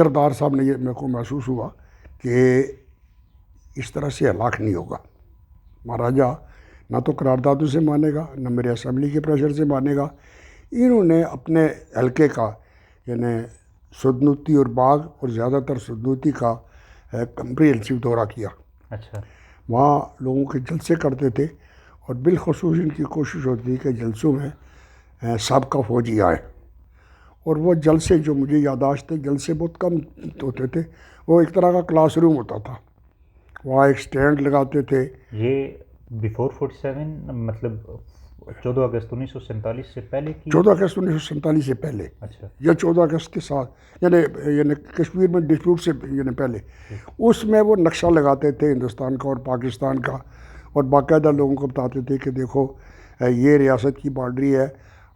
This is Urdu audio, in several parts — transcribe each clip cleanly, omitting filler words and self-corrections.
سردار صاحب نے یہ میرے کو محسوس ہوا کہ اس طرح سے ہلاک نہیں ہوگا مہاراجا، نہ تو قراردادوں سے مانے گا، نہ میرے اسمبلی کے پریشر سے مانے گا۔ انہوں نے اپنے حلقے کا یعنی سدنوتی اور باغ اور زیادہ تر سدنوتی کا کمپریہنسو دورہ کیا۔ اچھا، وہاں لوگوں کے جلسے کرتے تھے اور بالخصوص ان کی کوشش ہوتی تھی کہ جلسوں میں سابقہ فوجی آئے، اور وہ جلسے جو مجھے یادداشت تھے، جلسے بہت کم ہوتے تھے، وہ ایک طرح کا کلاس روم ہوتا تھا۔ وہاں ایک سٹینڈ لگاتے تھے۔ یہ بیفور 47 مطلب 14 اگست 1947 سے پہلے کی؟ 14 اگست 1947 سے پہلے، اچھا، یا 14 اگست کے ساتھ، یعنی کشمیر میں ڈسپیوٹ سے پہلے اس میں وہ نقشہ لگاتے تھے ہندوستان کا اور پاکستان کا، اور باقاعدہ لوگوں کو بتاتے تھے کہ دیکھو یہ ریاست کی باؤنڈری ہے،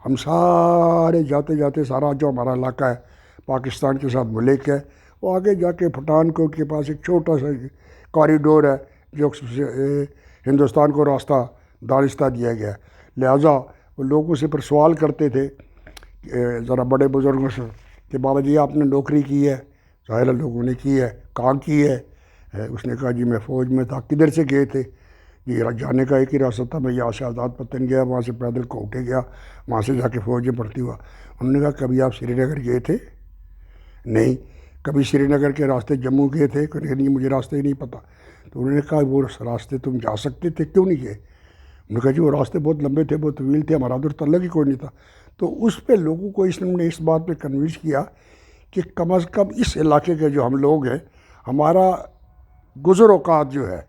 ہم سارے جاتے جاتے سارا جو ہمارا علاقہ ہے پاکستان کے ساتھ ملک ہے۔ وہ آگے جا کے پٹھان کوٹ کے پاس ایک چھوٹا سا کوریڈور ہے جو ہندوستان کو راستہ دانستہ دیا گیا ہے، لہٰذا وہ لوگوں سے پر سوال کرتے تھے ذرا بڑے بزرگوں سے کہ بابا جی آپ نے نوکری کی ہے؟ ظاہر لوگوں نے کی ہے، کہاں کی ہے؟ اس نے کہا جی میں فوج میں تھا۔ کدھر سے گئے تھے؟ جی جانے کا ایک ہی راستہ تھا، میں یہاں سے آزاد پتن گیا، وہاں سے پیدل کوٹے گیا، وہاں سے جا کے فوج میں بھرتی ہوا۔ انہوں نے کہا کبھی آپ سری نگر گئے تھے؟ نہیں۔ کبھی سری نگر کے راستے جموں گئے تھے؟ نہیں، مجھے راستے ہی نہیں پتہ۔ تو انہوں نے کہا وہ راستے تم جا سکتے تھے، کیوں نہیں گئے؟ انہوں نے کہا جی وہ راستے بہت لمبے تھے، بہت طویل تھے، ہمارا ادھر تعلق ہی کوئی نہیں تھا۔ تو اس پہ لوگوں کو نے اس بات پہ کنوینس کیا کہ کم از کم اس علاقے کے جو ہم لوگ ہیں، ہمارا گزر اوقات جو ہے،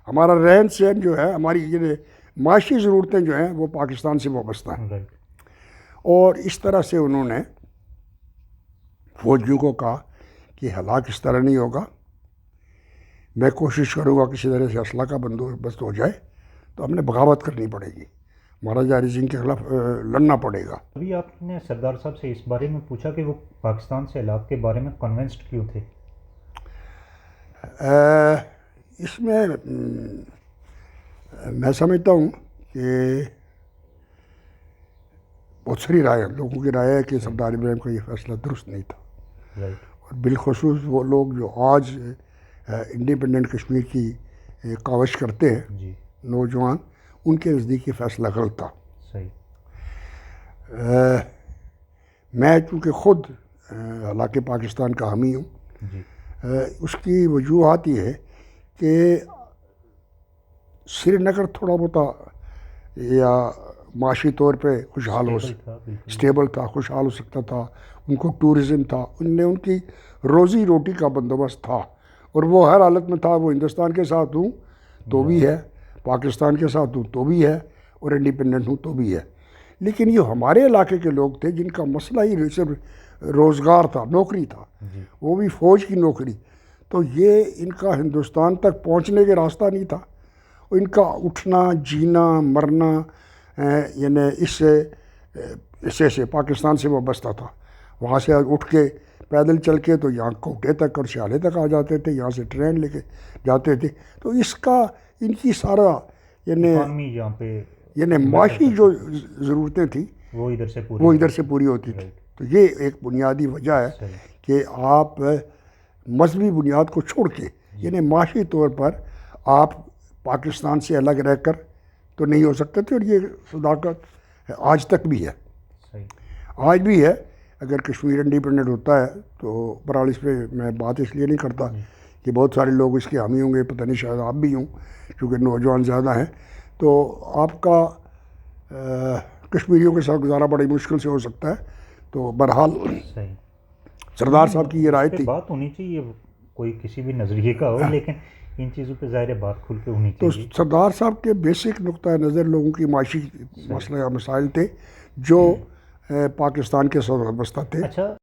ہمارا رہن سہن جو ہے، ہماری یہ معاشی ضرورتیں جو ہیں وہ پاکستان سے وابستہ ہیں۔ اور اس طرح سے انہوں نے فوجیوں کو کہا کہ ہلاک اس طرح نہیں ہوگا، میں کوشش کروں گا کسی طرح سے اسلحہ کا بندوبست ہو جائے، تو ہم نے بغاوت کرنی پڑے گی، مہاراجہ ہری سنگھ کے خلاف لڑنا پڑے گا۔ ابھی آپ نے سردار صاحب سے اس بارے میں پوچھا کہ وہ پاکستان سے ہلاک کے بارے میں کنونسڈ کیوں تھے؟ اس میں میں سمجھتا ہوں کہ بہت ساری رائے لوگوں کی رائے ہے کہ سردار ابراہیم کا یہ فیصلہ درست نہیں تھا، اور بالخصوص وہ لوگ جو آج انڈیپینڈنٹ کشمیر کی کاوش کرتے ہیں، جی، نوجوان، ان کے نزدیک یہ فیصلہ غلط تھا۔ صحیح۔ میں چونکہ خود ہلاکِ پاکستان کا حامی ہوں، جی، اس کی وجوہات یہ ہے کہ سری نگر تھوڑا بہت یا معاشی طور پہ خوشحال اسٹیبل تھا، خوشحال ہو سکتا تھا، ان کو ٹورزم تھا، ان کی روزی روٹی کا بندوبست تھا، اور وہ ہر حالت میں تھا۔ وہ ہندوستان کے ساتھ ہوں تو بھی ہے، پاکستان کے ساتھ ہوں تو بھی ہے، اور انڈیپینڈنٹ ہوں تو بھی ہے۔ لیکن یہ ہمارے علاقے کے لوگ تھے جن کا مسئلہ ہی صرف روزگار تھا، نوکری تھا، وہ بھی فوج کی نوکری، تو یہ ان کا ہندوستان تک پہنچنے کے راستہ نہیں تھا۔ ان کا اٹھنا جینا مرنا یعنی اس حصے سے پاکستان سے وابستہ تھا۔ وہاں سے اٹھ کے پیدل چل کے تو یہاں کوٹے تک اور شالے تک آ جاتے تھے، یہاں سے ٹرین لے کے جاتے تھے، تو اس کا ان کی سارا یعنی معاشی جو ضرورتیں تھیں وہ ادھر سے پوری ہوتی تھی۔ تو یہ ایک بنیادی وجہ ہے کہ آپ مذہبی بنیاد کو چھوڑ کے یعنی معاشی طور پر آپ پاکستان سے الگ رہ کر تو نہیں ہو سکتے تھے، اور یہ صداقت آج تک بھی ہے، آج بھی ہے۔ اگر کشمیر انڈیپینڈنٹ ہوتا ہے تو برحال اس پہ میں بات اس لیے نہیں کرتا کہ بہت سارے لوگ اس کے حامی ہوں گے، پتہ نہیں شاید آپ بھی ہوں، کیونکہ نوجوان زیادہ ہیں، تو آپ کا کشمیریوں کے ساتھ گزارا بڑی مشکل سے ہو سکتا ہے۔ تو بہرحال سردار صاحب کی یہ رائے تھی۔ بات ہونی چاہیے، کوئی کسی بھی نظریے کا ہو، لیکن ان چیزوں پہ ظاہر بات کھل کے ہونی تو چاہیے۔ سردار صاحب کے بیسک نقطۂ نظر لوگوں کی معاشی مسائل تھے جو پاکستان کے ساتھ وابستہ تھے۔ اچھا،